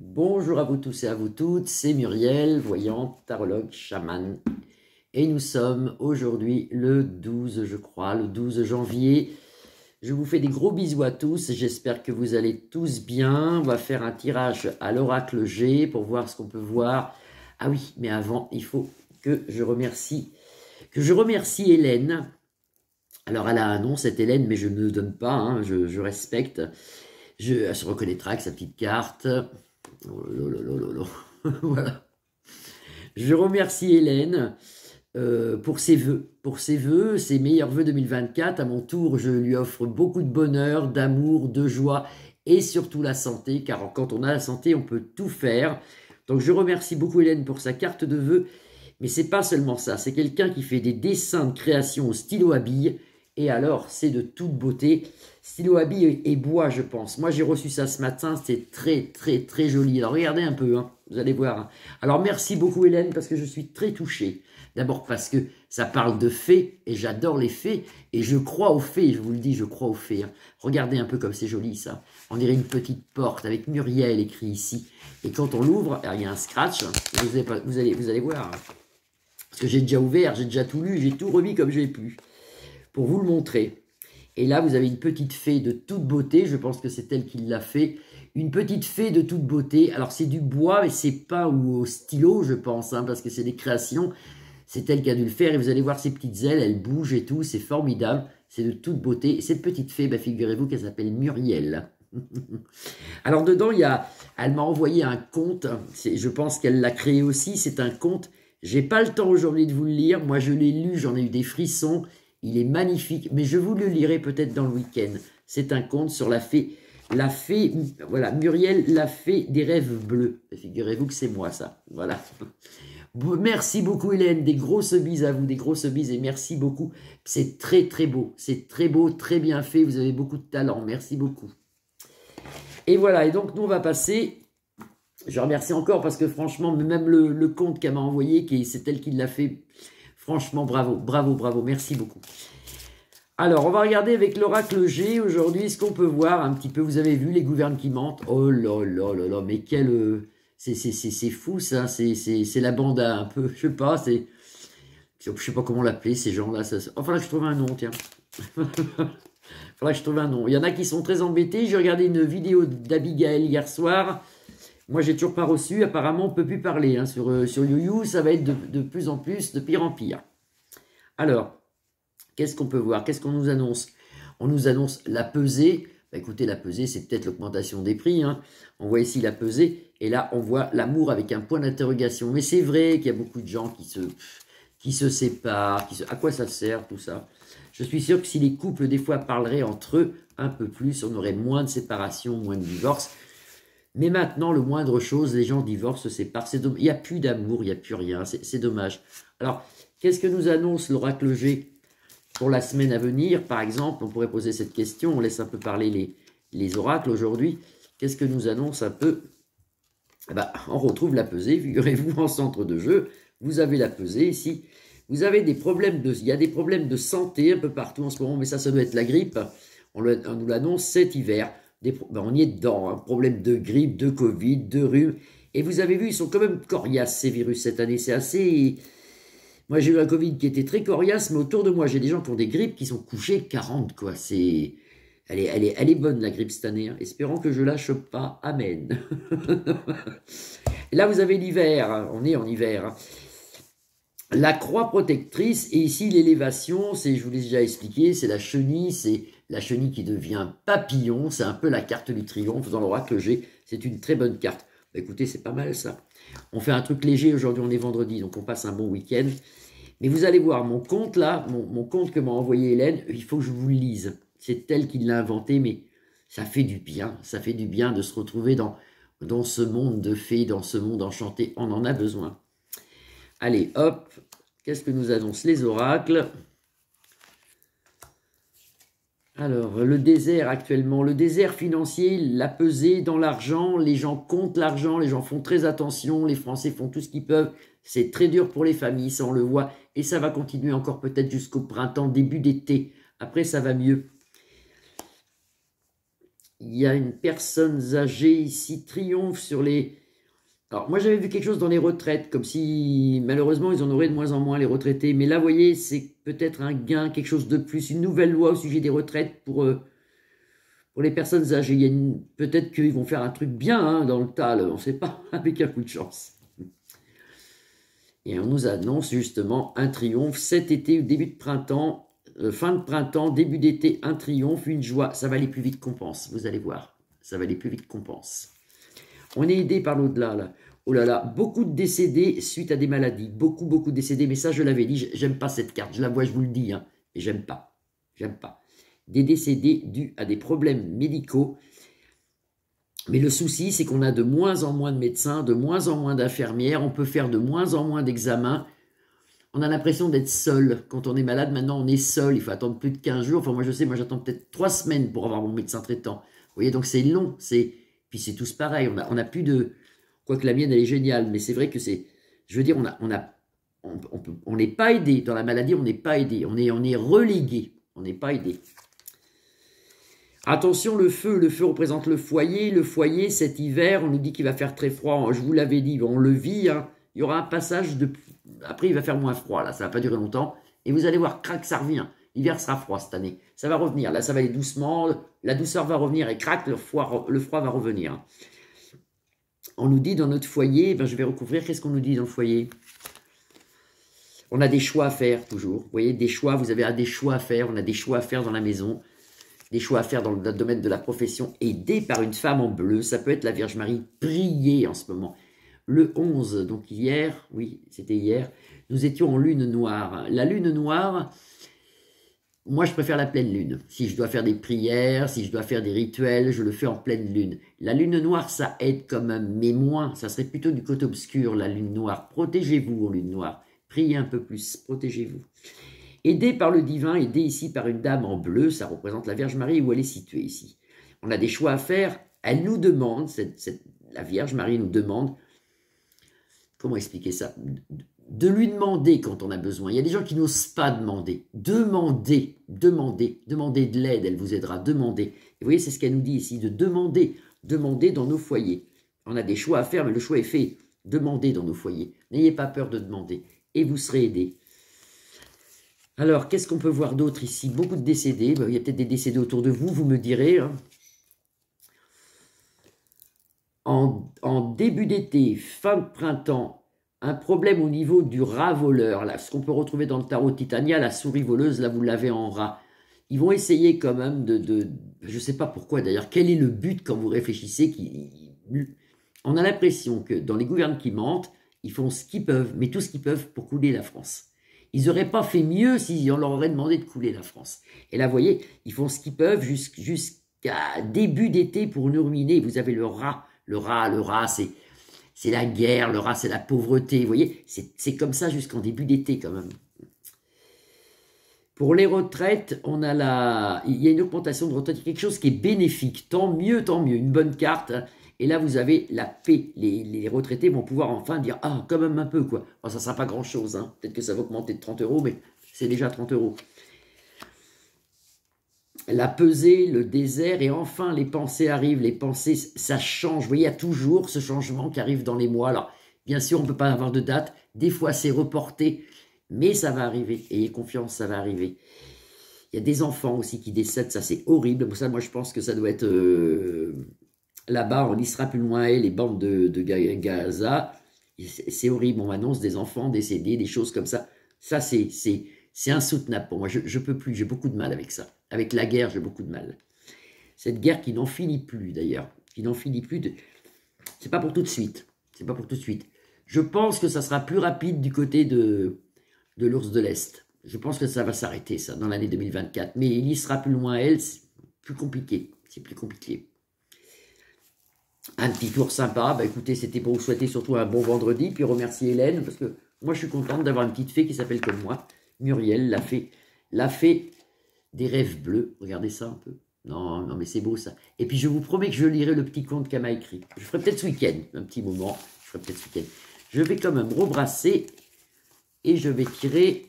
Bonjour à vous tous et à vous toutes, c'est Muriel, voyante, tarologue, chamane. Et nous sommes aujourd'hui le 12, je crois, le 12 janvier. Je vous fais des gros bisous à tous, j'espère que vous allez tous bien. On va faire un tirage à l'oracle G pour voir ce qu'on peut voir. Ah oui, mais avant, il faut que je remercie Hélène. Alors, elle a un nom, cette Hélène, mais je ne le donne pas, hein, je respecte. Elle se reconnaîtra avec sa petite carte. Oh là. Voilà. Je remercie Hélène pour ses vœux, ses meilleurs vœux 2024. À mon tour, je lui offre beaucoup de bonheur, d'amour, de joie et surtout la santé, car quand on a la santé, on peut tout faire. Donc je remercie beaucoup Hélène pour sa carte de vœux, mais c'est pas seulement ça, c'est quelqu'un qui fait des dessins de création au stylo à billes, et alors c'est de toute beauté. Stylo à billes et bois, je pense. Moi, j'ai reçu ça ce matin. C'est très joli. Alors, regardez un peu, hein, vous allez voir. Hein. Alors, merci beaucoup, Hélène, parce que je suis très touché. D'abord parce que ça parle de fées, et j'adore les fées, et je crois aux fées, je vous le dis, je crois aux fées. Hein. Regardez un peu comme c'est joli, ça. On dirait une petite porte avec Muriel écrit ici. Et quand on l'ouvre, il y a un scratch. Hein. Vous allez voir. Hein. Parce que j'ai déjà ouvert, j'ai déjà tout lu, j'ai tout remis comme j'ai pu. Pour vous le montrer. Et là, vous avez une petite fée de toute beauté. Je pense que c'est elle qui l'a fait. Une petite fée de toute beauté. Alors, c'est du bois, mais c'est peint ou au stylo, je pense, hein, parce que c'est des créations. C'est elle qui a dû le faire. Et vous allez voir ses petites ailes, elles bougent et tout. C'est formidable. C'est de toute beauté. Et cette petite fée, bah, figurez-vous qu'elle s'appelle Muriel. Alors, dedans, elle m'a envoyé un conte. Je pense qu'elle l'a créé aussi. C'est un conte. J'ai pas le temps aujourd'hui de vous le lire. Moi, je l'ai lu. J'en ai eu des frissons. Il est magnifique, mais je vous le lirai peut-être dans le week-end. C'est un conte sur la fée, voilà, Muriel, la fée des rêves bleus. Figurez-vous que c'est moi, ça. Voilà. Merci beaucoup, Hélène. Des grosses bises à vous, des grosses bises, et merci beaucoup. C'est très beau. C'est très beau, très bien fait. Vous avez beaucoup de talent. Merci beaucoup. Et voilà, et donc nous, on va passer... Je remercie encore parce que franchement, même le conte qu'elle m'a envoyé, c'est elle qui l'a fait... Franchement, bravo, merci beaucoup. Alors, on va regarder avec l'oracle G aujourd'hui ce qu'on peut voir un petit peu. Vous avez vu les gouvernes qui mentent. Oh là, mais quel... c'est fou ça, c'est la bande un peu, je sais pas, je sais pas comment l'appeler ces gens-là. Enfin là, je trouve un nom, tiens. Faudra que je trouve un nom. Il y en a qui sont très embêtés. J'ai regardé une vidéo d'Abigail hier soir. Moi, j'ai toujours pas reçu. Apparemment, on ne peut plus parler. Hein. Sur YouYou, ça va être de plus en plus, de pire en pire. Alors, qu'est-ce qu'on peut voir? Qu'est-ce qu'on nous annonce? On nous annonce la pesée. Bah, écoutez, la pesée, c'est peut-être l'augmentation des prix. Hein. On voit ici la pesée. Et là, on voit l'amour avec un point d'interrogation. Mais c'est vrai qu'il y a beaucoup de gens qui se séparent. À quoi ça sert, tout ça? Je suis sûr que si les couples, des fois, parleraient entre eux un peu plus, on aurait moins de séparations, moins de divorces. Mais maintenant, le moindre chose, les gens divorcent, se séparent. Il n'y a plus d'amour, il n'y a plus rien. C'est dommage. Alors, qu'est-ce que nous annonce l'oracle G pour la semaine à venir? Par exemple, on pourrait poser cette question. On laisse un peu parler les oracles aujourd'hui. Qu'est-ce que nous annonce un peu? Eh ben, on retrouve la pesée. Figurez-vous en centre de jeu. Vous avez la pesée ici. Vous avez des problèmes il y a des problèmes de santé un peu partout en ce moment, mais ça doit être la grippe. On nous l'annonce cet hiver. On y est dedans, hein, problème de grippe, de Covid, de rhume. Et vous avez vu, ils sont quand même coriaces, ces virus, cette année. C'est assez... Moi, j'ai eu un Covid qui était très coriace, mais autour de moi, j'ai des gens qui ont des grippes qui sont couchés 40, quoi. Elle est bonne, la grippe, cette année. Hein. Espérons que je la chope pas. Amen. Et là, vous avez l'hiver. Hein. On est en hiver. Hein. La croix protectrice, et ici l'élévation, je vous l'ai déjà expliqué, c'est la chenille, qui devient papillon, c'est un peu la carte du triomphe dans l'oracle G, c'est une très bonne carte. Bah, écoutez, c'est pas mal ça. On fait un truc léger, aujourd'hui on est vendredi, donc on passe un bon week-end. Mais vous allez voir, mon compte là, mon compte que m'a envoyé Hélène, il faut que je vous le lise. C'est elle qui l'a inventé, mais ça fait du bien de se retrouver dans ce monde de fées, dans ce monde enchanté, on en a besoin. Allez, hop, qu'est-ce que nous annoncent les oracles? Alors, le désert actuellement, le désert financier, la pesée dans l'argent, les gens comptent l'argent, les gens font très attention, les Français font tout ce qu'ils peuvent, c'est très dur pour les familles, ça on le voit, et ça va continuer encore peut-être jusqu'au printemps, début d'été, après ça va mieux. il y a une personne âgée ici, triomphe sur les... Alors, moi, j'avais vu quelque chose dans les retraites, comme si, malheureusement, ils en auraient de moins en moins, les retraités. Mais là, vous voyez, c'est peut-être un gain, quelque chose de plus, une nouvelle loi au sujet des retraites pour les personnes âgées. Peut-être qu'ils vont faire un truc bien hein, dans le tas, là, on ne sait pas, avec un coup de chance. Et on nous annonce justement un triomphe cet été, début de printemps, fin de printemps, début d'été, un triomphe, une joie. Ça va aller plus vite qu'on pense, vous allez voir. Ça va aller plus vite qu'on pense. On est aidé par l'au-delà, là. Oh là là, beaucoup de décédés suite à des maladies. Beaucoup de décédés. Mais ça, je l'avais dit, j'aime pas cette carte. Je la vois, je vous le dis. Hein, mais j'aime pas. J'aime pas. Des décédés dus à des problèmes médicaux. Mais le souci, c'est qu'on a de moins en moins de médecins, de moins en moins d'infirmières. On peut faire de moins en moins d'examens. On a l'impression d'être seul. Quand on est malade, maintenant, on est seul. Il faut attendre plus de 15 jours. Enfin, moi, je sais, moi, j'attends peut-être 3 semaines pour avoir mon médecin traitant. Vous voyez, donc c'est long. Puis c'est tous pareil. On a plus de... Quoique la mienne, elle est géniale. Mais c'est vrai que c'est... Je veux dire, on n'est pas aidé. Dans la maladie, on n'est pas aidé. On est relégué. On n'est pas aidé. Attention, le feu représente le foyer. Le foyer, cet hiver, on nous dit qu'il va faire très froid. Je vous l'avais dit, on le vit. Hein. Il y aura un passage de... Après, il va faire moins froid. Là, ça ne va pas durer longtemps. Et vous allez voir, crac, ça revient. L'hiver sera froid cette année. Ça va revenir. Là, ça va aller doucement. La douceur va revenir et crac, le froid va revenir. On nous dit dans notre foyer, je vais recouvrir, qu'est-ce qu'on nous dit dans le foyer? On a des choix à faire toujours. Vous voyez, des choix, vous avez des choix à faire. On a des choix à faire dans la maison. Des choix à faire dans le domaine de la profession. Aidé par une femme en bleu. Ça peut être la Vierge Marie. Priez en ce moment. Le 11, donc hier, oui, c'était hier, nous étions en lune noire. La lune noire, moi je préfère la pleine lune. Si je dois faire des prières, si je dois faire des rituels, je le fais en pleine lune. La lune noire, ça aide quand même, mais moins. Ça serait plutôt du côté obscur, la lune noire. Protégez-vous en lune noire. Priez un peu plus, protégez-vous. Aidé par le divin, aidé ici par une dame en bleu, ça représente la Vierge Marie où elle est située ici. On a des choix à faire. Elle nous demande, la Vierge Marie nous demande, comment expliquer ça? De lui demander quand on a besoin. Il y a des gens qui n'osent pas demander. Demandez de l'aide, elle vous aidera, demandez. Et vous voyez, c'est ce qu'elle nous dit ici, de demander dans nos foyers. On a des choix à faire, mais le choix est fait. Demandez dans nos foyers. N'ayez pas peur de demander, et vous serez aidés. Alors, qu'est-ce qu'on peut voir d'autre ici? Beaucoup de décédés. Il y a peut-être des décédés autour de vous, vous me direz. Hein. En début d'été, fin de printemps, un problème au niveau du rat voleur, là, ce qu'on peut retrouver dans le tarot Titania, la souris voleuse, là vous l'avez en rat. Ils vont essayer quand même je ne sais pas pourquoi d'ailleurs, quel est le but quand vous réfléchissez on a l'impression que dans les gouvernements qui mentent, ils font ce qu'ils peuvent, mais tout ce qu'ils peuvent pour couler la France. Ils n'auraient pas fait mieux si on leur aurait demandé de couler la France. Et là, vous voyez, ils font ce qu'ils peuvent jusqu'à début d'été pour nous ruiner. Vous avez le rat. Le rat, c'est la guerre, le rat, c'est la pauvreté. Vous voyez, c'est comme ça jusqu'en début d'été quand même. Pour les retraites, il y a une augmentation de retraite, quelque chose qui est bénéfique. Tant mieux, une bonne carte. Et là, vous avez la paix. Les retraités vont pouvoir enfin dire « Ah, quand même un peu, quoi. » Ça ne sera pas grand-chose. Hein. Peut-être que ça va augmenter de 30 €, mais c'est déjà 30 €. La pesée, le désert, et enfin les pensées arrivent, les pensées, ça change. Vous voyez, il y a toujours ce changement qui arrive dans les mois. Alors, bien sûr, on ne peut pas avoir de date. Des fois, c'est reporté, mais ça va arriver. Ayez confiance, ça va arriver. Il y a des enfants aussi qui décèdent, ça c'est horrible. Pour ça, moi, je pense que ça doit être là-bas, on y sera plus loin, les bandes de Gaza. C'est horrible, on m'annonce des enfants décédés, des choses comme ça. Ça, c'est insoutenable pour moi. Je ne peux plus, j'ai beaucoup de mal avec ça. Avec la guerre, j'ai beaucoup de mal. Cette guerre qui n'en finit plus, d'ailleurs. Qui n'en finit plus. C'est pas pour tout de suite. C'est pas pour tout de suite. Je pense que ça sera plus rapide du côté de l'ours de l'Est. Je pense que ça va s'arrêter, ça, dans l'année 2024. Mais il y sera plus loin, elle, c'est plus compliqué. C'est plus compliqué. Un petit tour sympa. Bah, écoutez, c'était pour vous souhaiter surtout un bon vendredi. Puis remercier Hélène, parce que moi, je suis contente d'avoir une petite fée qui s'appelle comme moi. Muriel, la fée des rêves bleus. Regardez ça un peu. Non, mais c'est beau ça. Et puis je vous promets que je lirai le petit conte qu'elle m'a écrit. Je ferai peut-être ce week-end, un petit moment. Je ferai peut-être ce week-end. Je vais quand même rebrasser et je vais tirer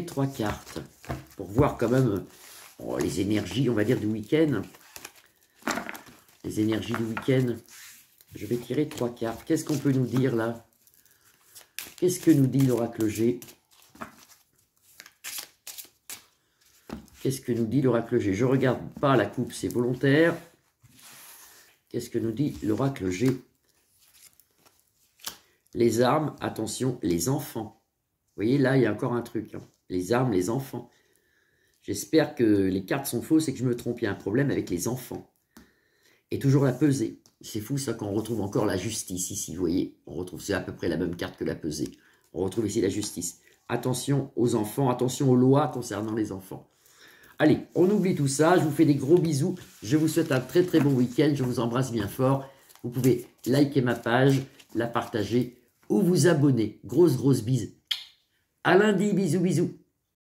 3 cartes pour voir quand même Oh, les énergies, on va dire, du week-end. Les énergies du week-end. Je vais tirer 3 cartes. Qu'est-ce qu'on peut nous dire là? Qu'est-ce que nous dit l'oracle G? Qu'est-ce que nous dit l'oracle G? Je ne regarde pas la coupe, c'est volontaire. Qu'est-ce que nous dit l'oracle G? Les armes, attention, les enfants. Vous voyez, là, il y a encore un truc. Hein. Les armes, les enfants. J'espère que les cartes sont fausses et que je me trompe. Il y a un problème avec les enfants. Et toujours la pesée. C'est fou ça qu'on retrouve encore la justice ici, vous voyez. On retrouve, c'est à peu près la même carte que la pesée. On retrouve ici la justice. Attention aux enfants, attention aux lois concernant les enfants. Allez, on oublie tout ça. Je vous fais des gros bisous. Je vous souhaite un très très bon week-end. Je vous embrasse bien fort. Vous pouvez liker ma page, la partager ou vous abonner. Grosse bise. À lundi, bisous bisous.